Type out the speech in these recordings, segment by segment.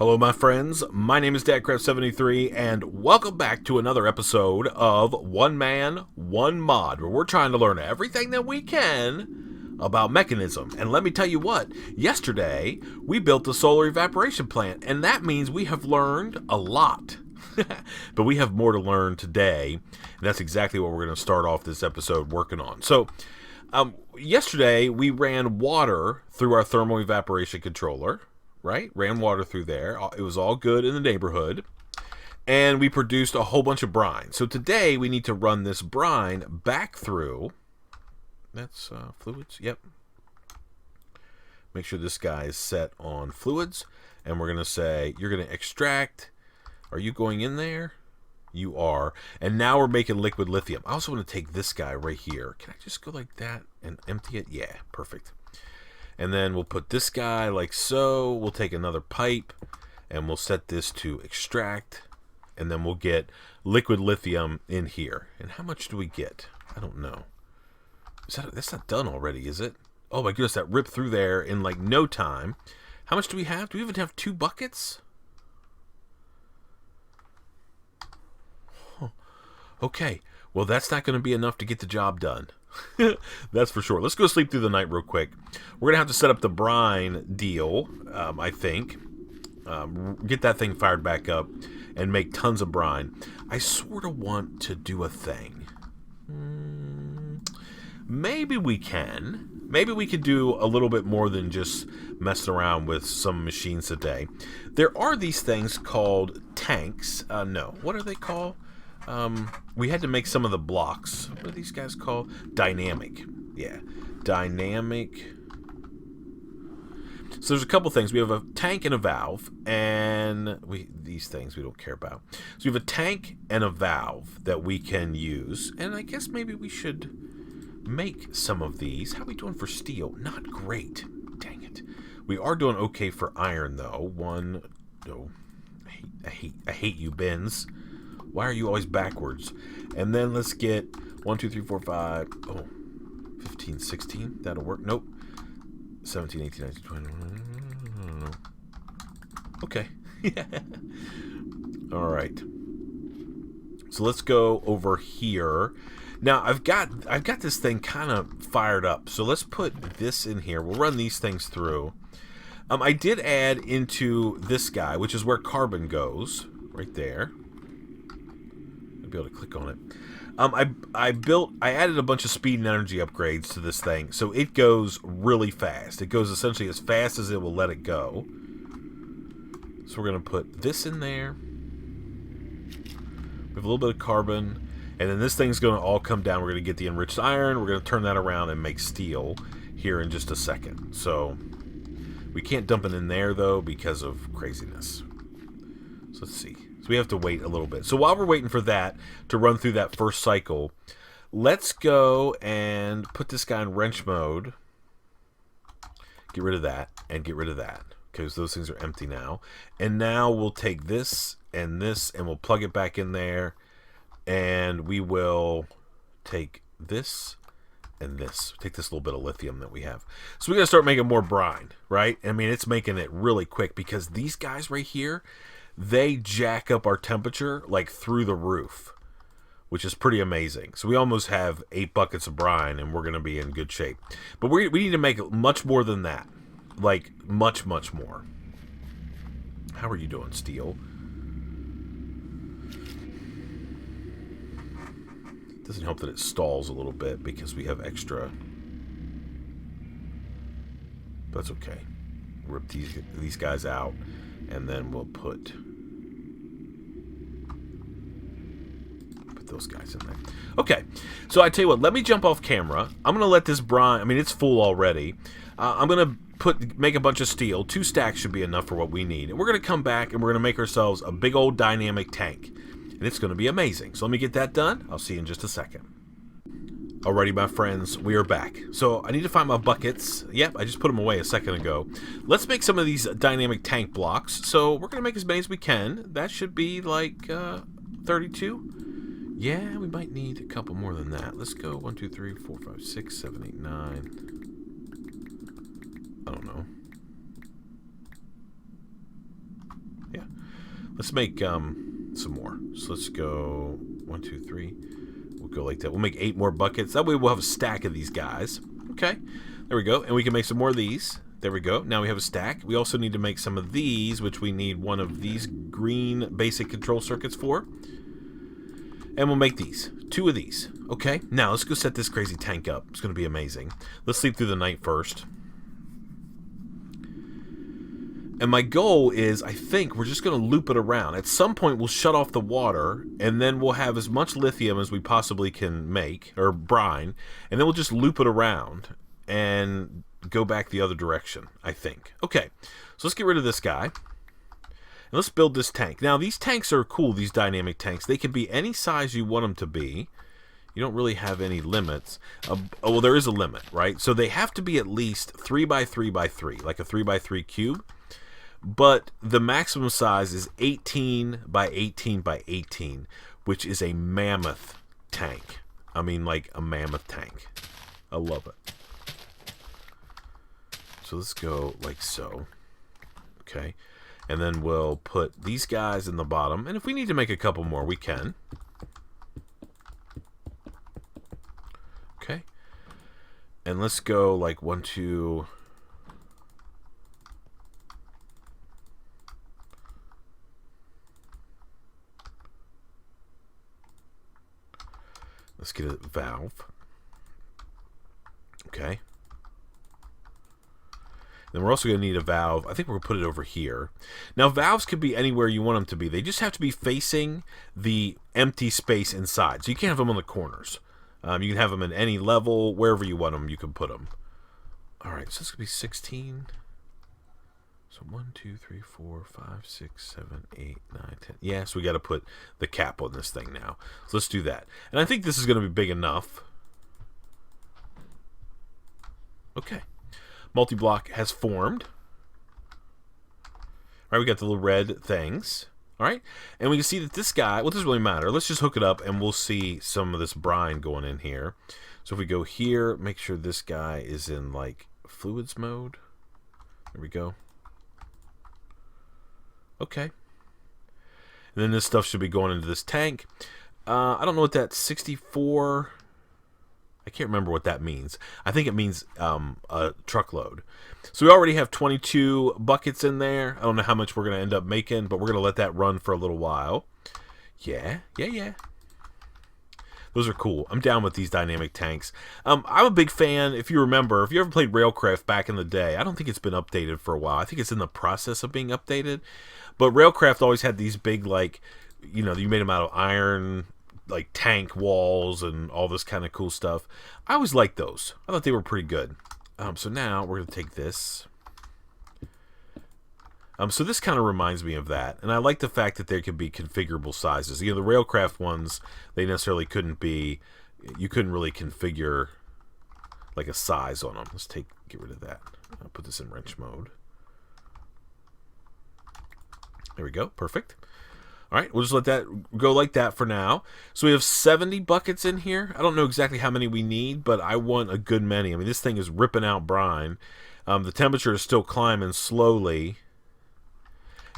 Hello, my friends. My name is DadCraft73, and welcome back to another episode of One Man, One Mod, where we're trying to learn everything that we can about Mekanism. And let me tell you what, yesterday we built a solar evaporation plant, and that means we have learned a lot. But we have more to learn today, and that's exactly what we're going to start off this episode working on. So, yesterday we ran water through our thermal evaporation controller. Right? Ran water through there. It was all good in the neighborhood. And we produced a whole bunch of brine. So today we need to run this brine back through. That's fluids. Yep. Make sure this guy is set on fluids. And we're going to say, you're going to extract. Are you going in there? You are. And now we're making liquid lithium. I also want to take this guy right here. Can I just go like that and empty it? Yeah, perfect. And then we'll put this guy like so. We'll take another pipe and we'll set this to extract. And then we'll get liquid lithium in here. And how much do we get? I don't know. That's not done already, is it? Oh my goodness, that ripped through there in like no time. How much do we have? Do we even have 2 buckets? Huh. Okay. Well, that's not going to be enough to get the job done. That's for sure. Let's go sleep through the night real quick. We're going to have to set up the brine deal, I think. Get that thing fired back up and make tons of brine. I sort of want to do a thing. Maybe we can. Maybe we could do a little bit more than just messing around with some machines today. There are these things called tanks. No. What are they called? We had to make some of the blocks. What are these guys called? Dynamic. Yeah. Dynamic. So there's a couple things. We have a tank and a valve, and these things we don't care about. So we have a tank and a valve that we can use, and I guess maybe we should make some of these. How are we doing for steel? Not great. Dang it. We are doing okay for iron, though. I hate you, bins. Why are you always backwards? And then let's get 1, 2, 3, 4, 5. Oh, 15, 16. That'll work. Nope. 17, 18, 19, 20. Okay. All right. So let's go over here. Now I've got this thing kind of fired up. So let's put this in here. We'll run these things through. I did add into this guy, which is where carbon goes, right there. Be able to click on it. I added a bunch of speed and energy upgrades to this thing, so it goes really fast. It goes essentially as fast as it will let it go. So we're going to put this in there. We have a little bit of carbon, and then this thing's going to all come down. We're going to get the enriched iron. We're going to turn that around and make steel here in just a second. So we can't dump it in there, though, because of craziness. So let's see. So we have to wait a little bit. So while we're waiting for that to run through that first cycle, let's go and put this guy in wrench mode. Get rid of that and get rid of that, because those things are empty now. And now we'll take this and we'll plug it back in there. And we will take this and this. Take this little bit of lithium that we have. So we're going to start making more brine, right? I mean, it's making it really quick because these guys right here, they jack up our temperature like through the roof, which is pretty amazing. So we almost have 8 buckets of brine, and we're going to be in good shape. But we need to make much more than that. Like, much, much more. How are you doing, steel? It doesn't help that it stalls a little bit because we have extra. But that's okay. Rip these guys out. And then we'll put those guys in there. Okay, so I tell you what, let me jump off camera. I'm going to let this brine, I mean, it's full already. I'm going to make a bunch of steel. 2 stacks should be enough for what we need. And we're going to come back and we're going to make ourselves a big old dynamic tank. And it's going to be amazing. So let me get that done. I'll see you in just a second. Alrighty, my friends, we are back. So I need to find my buckets. Yep, I just put them away a second ago. Let's make some of these dynamic tank blocks. So we're going to make as many as we can. That should be like 32. Yeah, we might need a couple more than that. Let's go 1, 2, 3, 4, 5, 6, 7, 8, 9. I don't know. Let's make some more. So let's go 1, 2, 3. We'll go like that. We'll make 8 more buckets. That way we'll have a stack of these guys. Okay, there we go. And we can make some more of these. There we go. Now we have a stack. We also need to make some of these, which we need one of these green basic control circuits for. And we'll make these. 2 of these. Okay, now let's go set this crazy tank up. It's going to be amazing. Let's sleep through the night first. And my goal is, I think, we're just going to loop it around. At some point, we'll shut off the water, and then we'll have as much lithium as we possibly can make, or brine, and then we'll just loop it around and go back the other direction, I think. Okay, so let's get rid of this guy. And let's build this tank. Now, these tanks are cool, these dynamic tanks. They can be any size you want them to be. You don't really have any limits. Oh, well, there is a limit, right? So they have to be at least 3 by 3 by 3, like a 3 by 3 cube. But the maximum size is 18 by 18 by 18, which is a mammoth tank. I mean, like a mammoth tank. I love it. So let's go like so. Okay. And then we'll put these guys in the bottom. And if we need to make a couple more, we can. Okay. And let's go like 1, 2... Let's get a valve. Okay. Then we're also going to need a valve. I think we're going to put it over here. Now, valves can be anywhere you want them to be. They just have to be facing the empty space inside. So you can't have them on the corners. You can have them at any level. Wherever you want them, you can put them. All right, so this could be 16. So 1, 2, 3, 4, 5, 6, 7, 8, 9, 10. Yeah, so we got to put the cap on this thing now. So let's do that. And I think this is going to be big enough. Okay. Multi-block has formed. All right, we got the little red things. All right, and we can see that this guy, well, it doesn't really matter. Let's just hook it up, and we'll see some of this brine going in here. So if we go here, make sure this guy is in, like, fluids mode. There we go. Okay. And then this stuff should be going into this tank. I don't know what that 64... I can't remember what that means. I think it means a truckload. So we already have 22 buckets in there. I don't know how much we're going to end up making, but we're going to let that run for a little while. Yeah. Those are cool. I'm down with these dynamic tanks. I'm a big fan. If you remember, if you ever played Railcraft back in the day, I don't think it's been updated for a while. I think it's in the process of being updated. But Railcraft always had these big, like, you know, you made them out of iron, like tank walls and all this kind of cool stuff. I always liked those. I thought they were pretty good. So now we're going to take this. So this kind of reminds me of that. And I like the fact that there could be configurable sizes. You know, the Railcraft ones, they necessarily couldn't be, you couldn't really configure like a size on them. Let's get rid of that. I'll put this in wrench mode. There we go. Perfect. All right, we'll just let that go like that for now. So we have 70 buckets in here. I don't know exactly how many we need, but I want a good many. I mean, this thing is ripping out brine. The temperature is still climbing slowly.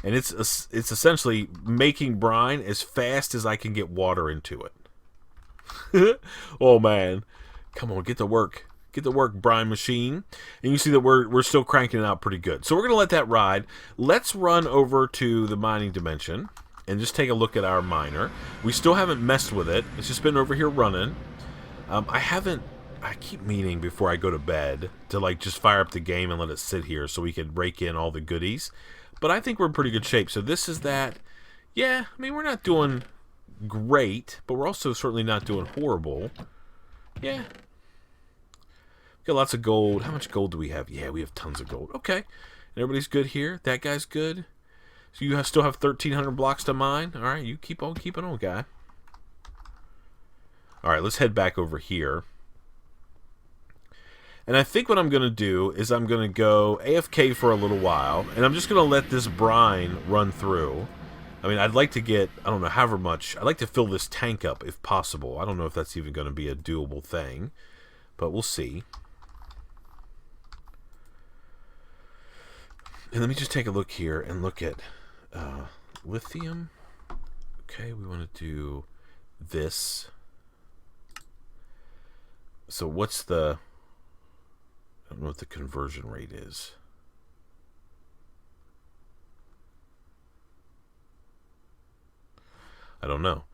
And it's essentially making brine as fast as I can get water into it. Oh, man. Come on, get to work. Get to work, brine machine. And you see that we're still cranking it out pretty good. So we're going to let that ride. Let's run over to the mining dimension and just take a look at our miner. We still haven't messed with it. It's just been over here running. I keep meaning before I go to bed to like just fire up the game and let it sit here so we could rake in all the goodies. But I think we're in pretty good shape. So this is that. Yeah, I mean, we're not doing great, but we're also certainly not doing horrible. Yeah. Got lots of gold. How much gold do we have? Yeah, we have tons of gold. Okay. Everybody's good here. That guy's good. So you still have 1,300 blocks to mine. All right, you keep on keeping on, guy. All right, let's head back over here. And I think what I'm going to do is I'm going to go AFK for a little while, and I'm just going to let this brine run through. I mean, I'd like to get, I don't know, however much. I'd like to fill this tank up if possible. I don't know if that's even going to be a doable thing, but we'll see. And let me just take a look here and look at lithium. Okay, we want to do this. So what's the... I don't know what the conversion rate is. I don't know.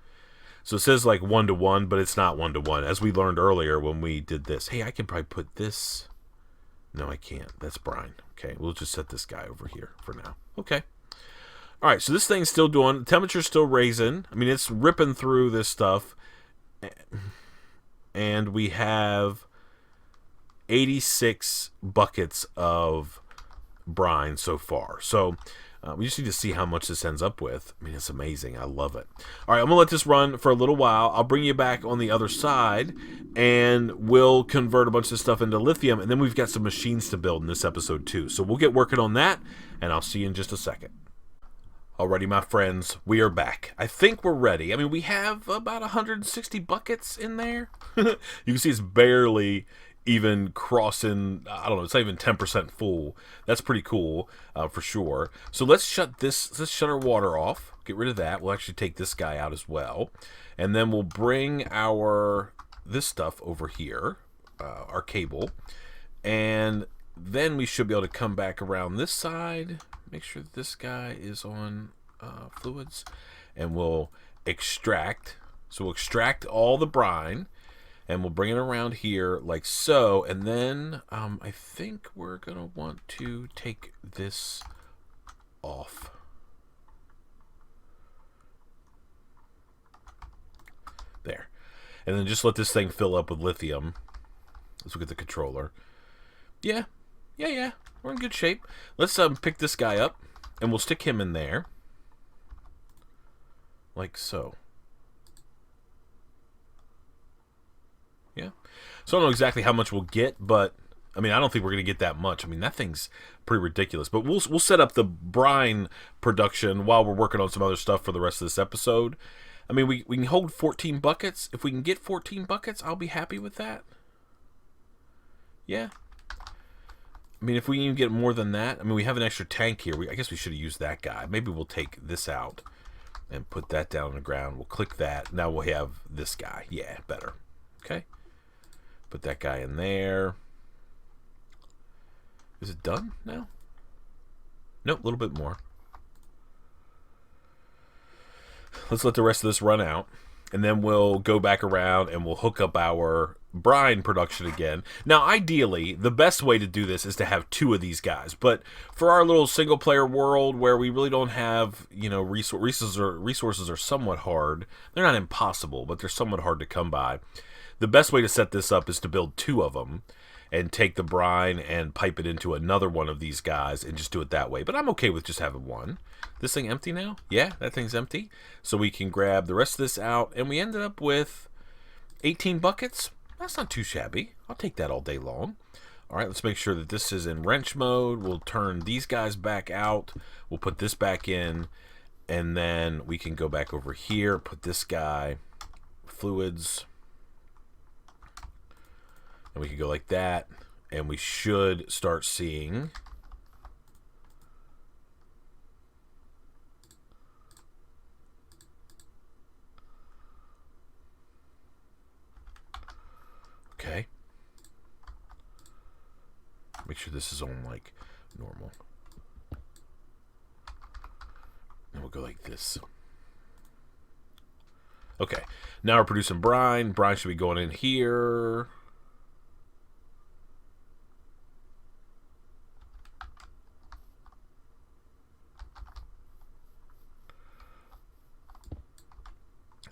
So it says like 1-to-1, but it's not 1-to-1, as we learned earlier when we did this. Hey, I can probably put this... No, I can't. That's brine. Okay, we'll just set this guy over here for now. Okay. All right, so this thing's still doing... The temperature's still raising. I mean, it's ripping through this stuff. And we have 86 buckets of brine so far. So... we just need to see how much this ends up with. I mean, it's amazing. I love it. All right, I'm going to let this run for a little while. I'll bring you back on the other side, and we'll convert a bunch of stuff into lithium, and then we've got some machines to build in this episode too. So we'll get working on that, and I'll see you in just a second. Alrighty, my friends, we are back. I think we're ready. I mean, we have about 160 buckets in there. You can see it's barely... even crossing, I don't know, it's not even 10% full. That's pretty cool, for sure. So let's shut our water off. Get rid of that. We'll actually take this guy out as well. And then we'll bring this stuff over here, our cable. And then we should be able to come back around this side. Make sure that this guy is on fluids. And we'll extract. So we'll extract all the brine. And we'll bring it around here like so. And then I think we're going to want to take this off. There. And then just let this thing fill up with lithium. Let's look at the controller. Yeah. We're in good shape. Let's pick this guy up. And we'll stick him in there. Like so. Yeah. So I don't know exactly how much we'll get, but I mean, I don't think we're going to get that much. I mean, that thing's pretty ridiculous. But we'll set up the brine production while we're working on some other stuff for the rest of this episode. I mean, we can hold 14 buckets. If we can get 14 buckets, I'll be happy with that. Yeah. I mean, if we can get more than that, I mean, we have an extra tank here. I guess we should have used that guy. Maybe we'll take this out and put that down on the ground. We'll click that. Now we'll have this guy. Yeah, better. Okay. Put that guy in there. Is it done now? Nope, a little bit more. Let's let the rest of this run out. And then we'll go back around and we'll hook up our brine production again. Now, ideally, the best way to do this is to have 2 of these guys. But for our little single-player world where we really don't have, you know, resources are somewhat hard. They're not impossible, but they're somewhat hard to come by. The best way to set this up is to build 2 of them and take the brine and pipe it into another one of these guys and just do it that way. But I'm okay with just having one. This thing empty now? Yeah, that thing's empty. So we can grab the rest of this out, and we ended up with 18 buckets. That's not too shabby. I'll take that all day long. All right, let's make sure that this is in wrench mode. We'll turn these guys back out. We'll put this back in, and then we can go back over here, put this guy, fluids, and we can go like that, and we should start seeing okay. Make sure this is on like normal. And we'll go like this. Okay, now we're producing brine. Brine should be going in here.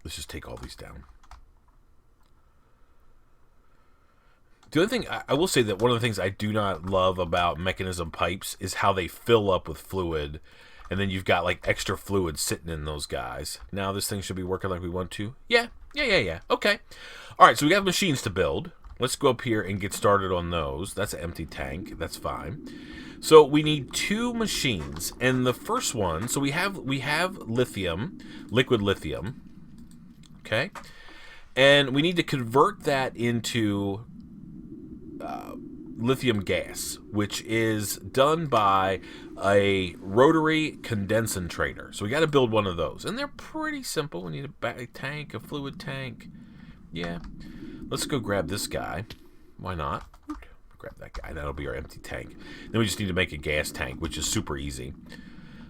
Let's just take all these down. The other thing, I will say that one of the things I do not love about Mekanism pipes is how they fill up with fluid, and then you've got like extra fluid sitting in those guys. Now this thing should be working like we want to. Yeah. Okay. All right, so we have machines to build. Let's go up here and get started on those. That's an empty tank. That's fine. So we need 2 machines, and the first one, so we have lithium, liquid lithium. Okay, and we need to convert that into lithium gas, which is done by a rotary condensator. So we got to build one of those, and they're pretty simple. We need a tank, a fluid tank. Yeah, let's go grab this guy. Why not? Grab that guy. That'll be our empty tank. Then we just need to make a gas tank, which is super easy.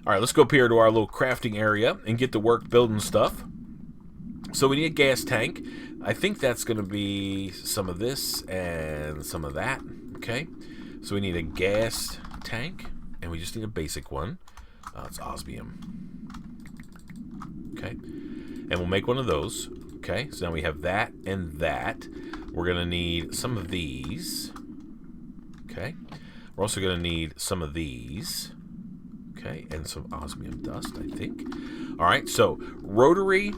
All right, let's go up here to our little crafting area and get to work building stuff. So we need a gas tank. I think that's going to be some of this and some of that. Okay, so we need a gas tank, and we just need a basic one. It's osmium. Okay, and we'll make one of those. Okay, so now we have that and that. We're going to need some of these. Okay, we're also going to need some of these. Okay, and some osmium dust, I think. All right, so rotary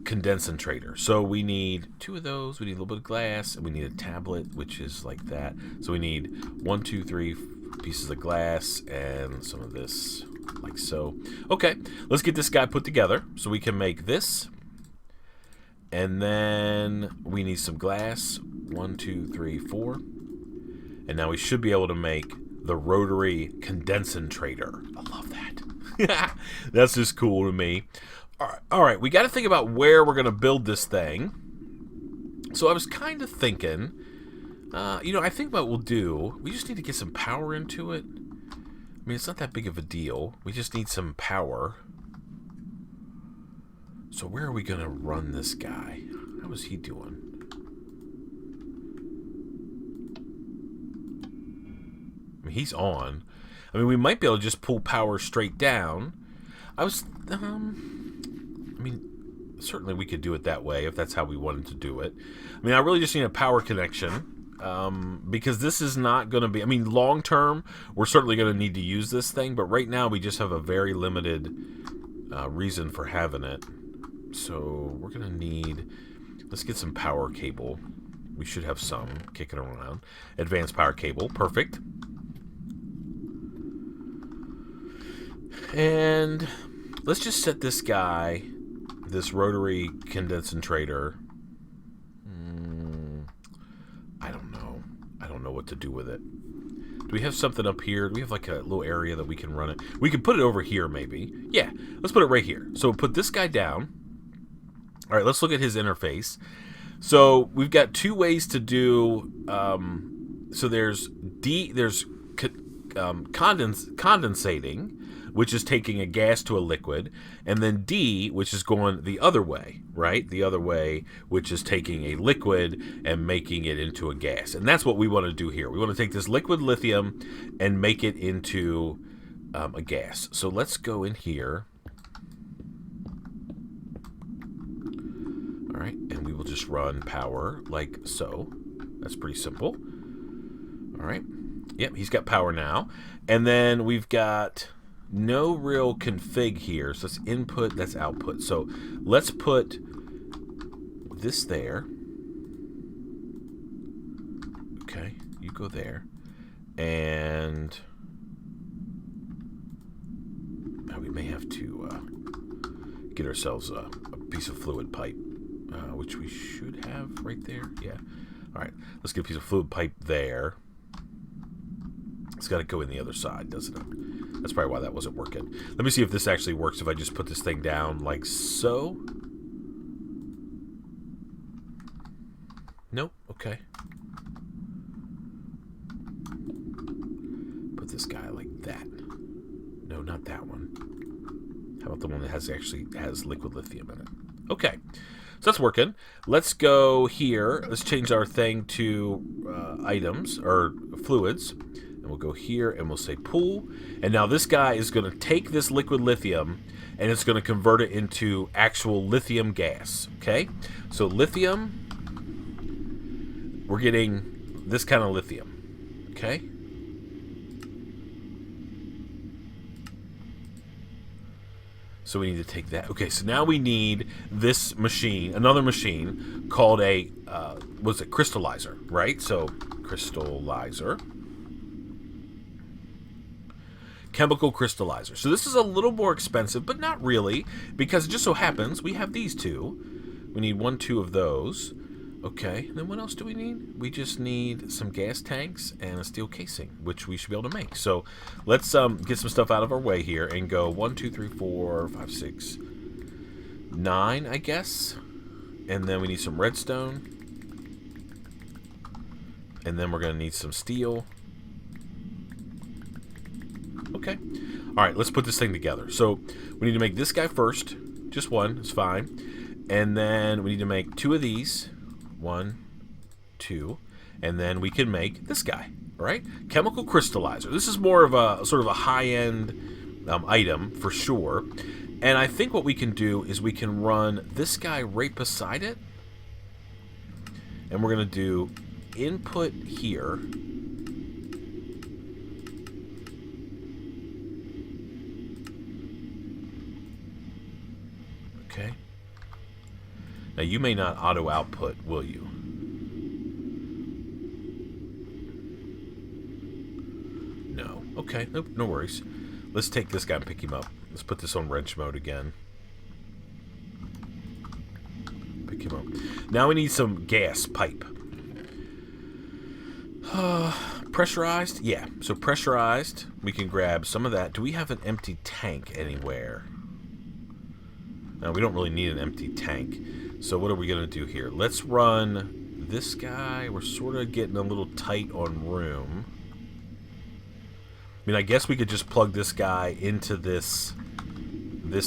condensator. So we need 2 of those. We need a little bit of glass, and we need a tablet, which is like that. So we need 1, 2, 3 pieces of glass and some of this, like so. Okay, let's get this guy put together so we can make this. And then we need some glass. 1, 2, 3, 4. And now we should be able to make the rotary condensator. I love that. That's just cool to me. All right, we got to think about where we're going to build this thing. So I was kind of thinking, I think what we'll do, we just need to get some power into it. I mean, it's not that big of a deal. We just need some power. So where are we going to run this guy? How is he doing? I mean, he's on. I mean, we might be able to just pull power straight down. Certainly we could do it that way if that's how we wanted to do it. I mean, I really just need a power connection because this is not going to be... I mean, long term, we're certainly going to need to use this thing, but right now we just have a very limited reason for having it. So we're going to need... Let's get some power cable. We should have some kicking around. Advanced power cable. Perfect. And let's just set this guy, this rotary condensator. I don't know. I don't know what to do with it. Do we have something up here? Do we have like a little area that we can run it? We could put it over here maybe. Yeah, let's put it right here. So we'll put this guy down. All right, let's look at his interface. So we've got 2 ways to do. So there's condensating, which is taking a gas to a liquid, and then D, which is going the other way, right? The other way, which is taking a liquid and making it into a gas. And that's what we want to do here. We want to take this liquid lithium and make it into a gas. So let's go in here. All right, and we will just run power like so. That's pretty simple. All right. Yep, he's got power now. And then we've got no real config here. So that's input, that's output. So let's put this there. Okay, you go there. And now we may have to get ourselves a piece of fluid pipe, which we should have right there. Yeah. All right, let's get a piece of fluid pipe there. It's got to go in the other side, doesn't it? That's probably why that wasn't working. Let me see if this actually works if I just put this thing down like so. Nope. Okay. Put this guy like that. No, not that one. How about the one that actually has liquid lithium in it? Okay. So that's working. Let's go here. Let's change our thing to items or fluids. And we'll go here and we'll say pool. And now this guy is going to take this liquid lithium and it's going to convert it into actual lithium gas. Okay? So lithium, we're getting this kind of lithium. Okay? So we need to take that. Okay, so now we need this machine, another machine called a, what's it, Crystallizer, right? So Crystallizer. Chemical Crystallizer. So this is a little more expensive, but not really, because it just so happens we have these two. We need 1, 2 of those. Okay, then what else do we need? We just need some gas tanks and a steel casing, which we should be able to make. So let's get some stuff out of our way here and go 1, 2, 3, 4, 5, 6, 9, I guess. And then we need some redstone. And then we're going to need some steel. Okay. All right, let's put this thing together. So we need to make this guy first. Just one, it's fine. And then we need to make 2 of these. 1, 2, and then we can make this guy, all right? Chemical crystallizer. This is more of a sort of a high-end item for sure. And I think what we can do is we can run this guy right beside it. And we're going to do input here. Okay. Now, you may not auto-output, will you? No. Okay, nope, no worries. Let's take this guy and pick him up. Let's put this on wrench mode again. Pick him up. Now we need some gas pipe. Pressurized? Yeah, so pressurized. We can grab some of that. Do we have an empty tank anywhere? No, we don't really need an empty tank. So what are we going to do here? Let's run this guy. We're sort of getting a little tight on room. I mean, I guess we could just plug this guy into this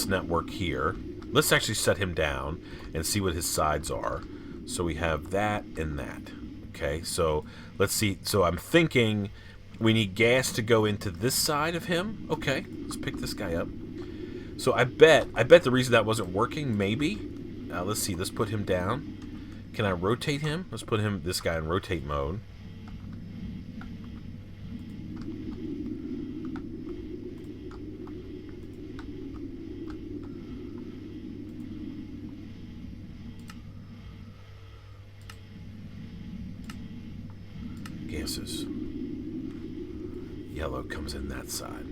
network here. Let's actually set him down and see what his sides are. So we have that and that. Okay, so let's see. So I'm thinking we need gas to go into this side of him. Okay, let's pick this guy up. So I bet the reason that wasn't working, maybe. Let's see. Let's put him down. Can I rotate him? Let's put this guy in rotate mode. Gases. Yellow comes in that side.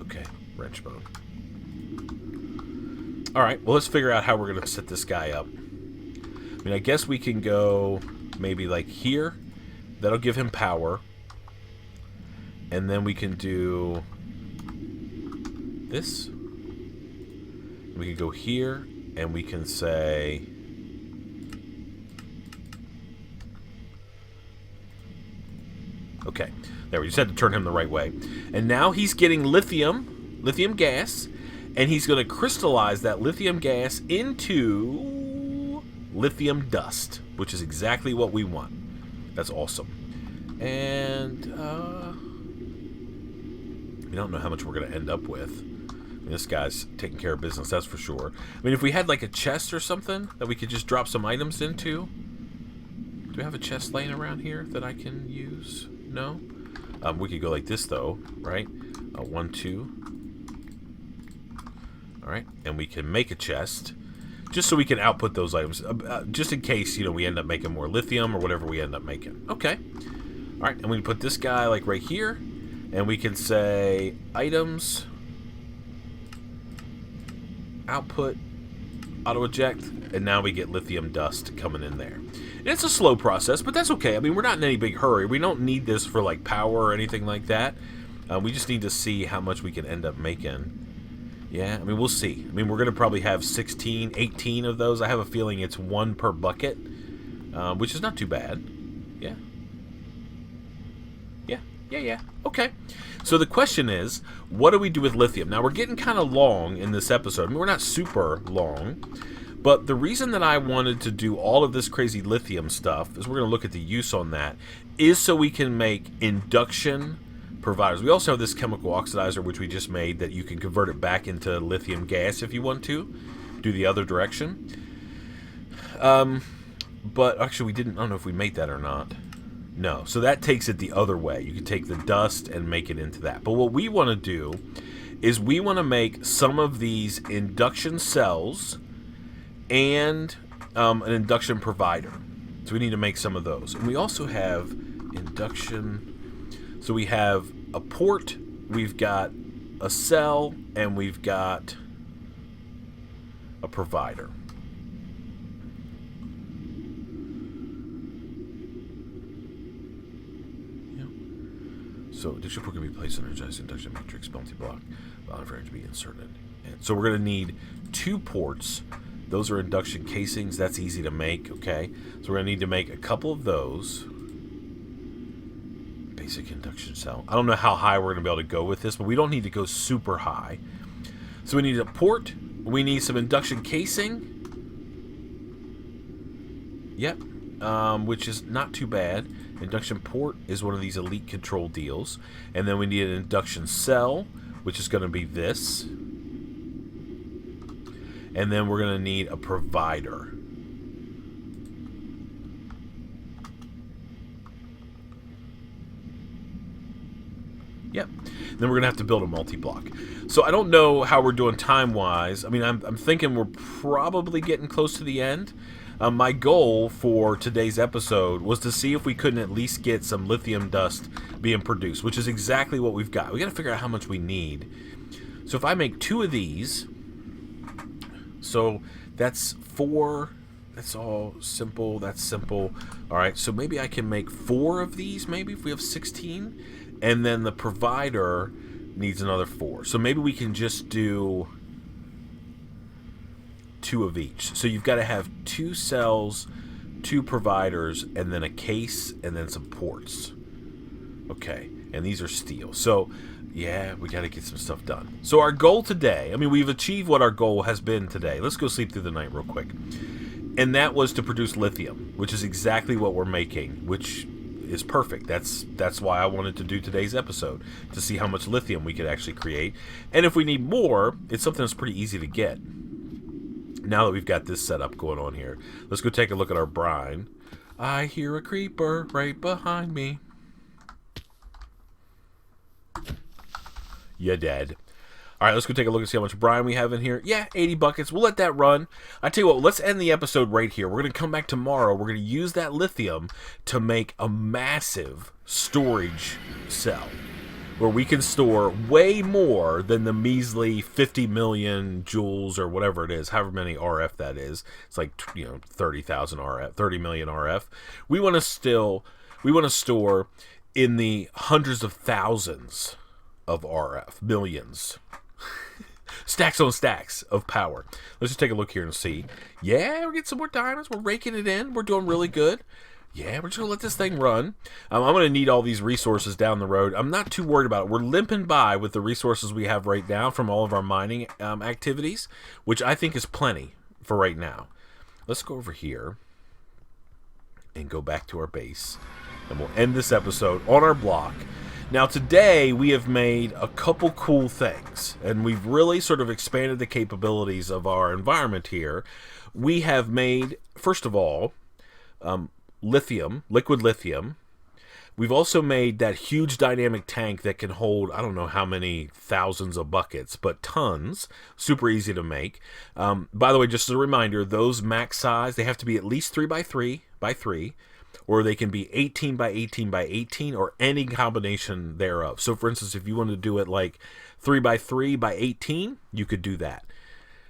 Okay, wrench mode. Alright, well, let's figure out how we're going to set this guy up. I mean, I guess we can go maybe like here. That'll give him power. And then we can do this. We can go here, and we can say... Okay, there, we just had to turn him the right way. And now he's getting lithium gas, and he's going to crystallize that lithium gas into lithium dust, which is exactly what we want. That's awesome. And we don't know how much we're going to end up with. I mean, this guy's taking care of business, that's for sure. I mean, if we had like a chest or something that we could just drop some items into. Do we have a chest laying around here that I can use? No? We could go like this, though, right? 1, 2. Alright, and we can make a chest. Just so we can output those items. Just in case, you know, we end up making more lithium or whatever we end up making. Okay. Alright, and we can put this guy, like, right here. And we can say, items... output, auto eject, and now we get lithium dust coming in there. And it's a slow process, but that's okay. I mean, we're not in any big hurry. We don't need this for like power or anything like that. We just need to see how much we can end up making. Yeah, I mean, we'll see. I mean, we're going to probably have 16, 18 of those. I have a feeling it's 1 per bucket, which is not too bad. Yeah. Yeah. Okay. So the question is, what do we do with lithium? Now, we're getting kind of long in this episode. I mean, we're not super long, but the reason that I wanted to do all of this crazy lithium stuff, is we're going to look at the use on that, is so we can make induction providers. We also have this chemical oxidizer, which we just made, that you can convert it back into lithium gas if you want to. Do the other direction. But actually, we didn't. I don't know if we made that or not. No, so that takes it the other way. You can take the dust and make it into that. But what we want to do is we want to make some of these induction cells and an induction provider. So we need to make some of those. And we also have induction. So we have a port. We've got a cell, and we've got a provider. So additional port can be placed in energized induction matrix multi-block, allowing for energy to be inserted. And so we're going to need 2 ports. Those are induction casings. That's easy to make, okay? So we're going to need to make a couple of those. Basic induction cell. I don't know how high we're going to be able to go with this, but we don't need to go super high. So we need a port. We need some induction casing. Yep. Which is not too bad. Induction port is one of these elite control deals. And then we need an induction cell, which is going to be this. And then we're going to need a provider. Yep. Then we're going to have to build a multi-block. So I don't know how we're doing time-wise. I mean, I'm thinking we're probably getting close to the end. My goal for today's episode was to see if we couldn't at least get some lithium dust being produced, which is exactly what we've got. We got to figure out how much we need. So if I make 2 of these, so that's 4. That's all simple. That's simple. All right, so maybe I can make 4 of these, maybe, if we have 16. And then the provider needs another 4. So maybe we can just do 2 of each. So you've got to have 2 cells, 2 providers, and then a case, and then some ports. Okay, and these are steel. So, yeah, we got to get some stuff done. So our goal today, I mean, we've achieved what our goal has been today. Let's go sleep through the night real quick. And that was to produce lithium, which is exactly what we're making, which is perfect. That's why I wanted to do today's episode, to see how much lithium we could actually create. And if we need more, it's something that's pretty easy to get. Now that we've got this setup going on here, let's go take a look at our brine. I hear a creeper right behind me. You're dead. All right, let's go take a look and see how much brine we have in here. Yeah, 80 buckets. We'll let that run. I tell you what, let's end the episode right here. We're going to come back tomorrow. We're going to use that lithium to make a massive storage cell where we can store way more than the measly 50 million joules or whatever it is, however many RF that is. It's like, 30,000 RF, 30 million RF. We want to store in the hundreds of thousands of RF, millions. Stacks on stacks of power. Let's just take a look here and see. Yeah, we're getting some more diamonds. We're raking it in. We're doing really good. Yeah, we're just going to let this thing run. I'm going to need all these resources down the road. I'm not too worried about it. We're limping by with the resources we have right now from all of our mining activities, which I think is plenty for right now. Let's go over here and go back to our base. And we'll end this episode on our block. Now today we have made a couple cool things, and we've really sort of expanded the capabilities of our environment here. We have made, first of all, lithium, liquid lithium. We've also made that huge dynamic tank that can hold, I don't know how many thousands of buckets, but tons. Super easy to make. By the way, just as a reminder, those max size, they have to be at least 3 by 3 by 3. Or they can be 18 by 18 by 18, or any combination thereof. So, for instance, if you want to do it like 3 by 3 by 18, you could do that.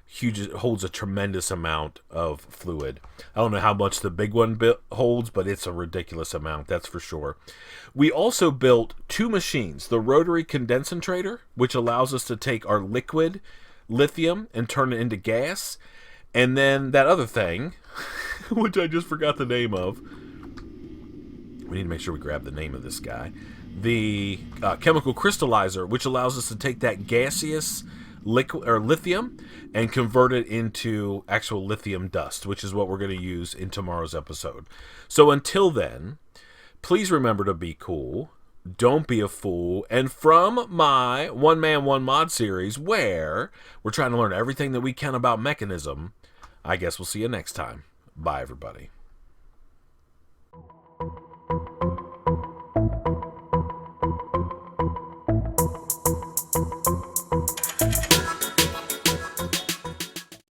Huge, it holds a tremendous amount of fluid. I don't know how much the big one holds, but it's a ridiculous amount, that's for sure. We also built 2 machines. The Rotary Condensator, which allows us to take our liquid lithium and turn it into gas. And then that other thing, which I just forgot the name of. We need to make sure we grab the name of this guy. The chemical crystallizer, which allows us to take that gaseous liquid or lithium and convert it into actual lithium dust, which is what we're going to use in tomorrow's episode. So until then, please remember to be cool. Don't be a fool. And from my One Man, One Mod series, where we're trying to learn everything that we can about Mekanism, I guess we'll see you next time. Bye, everybody.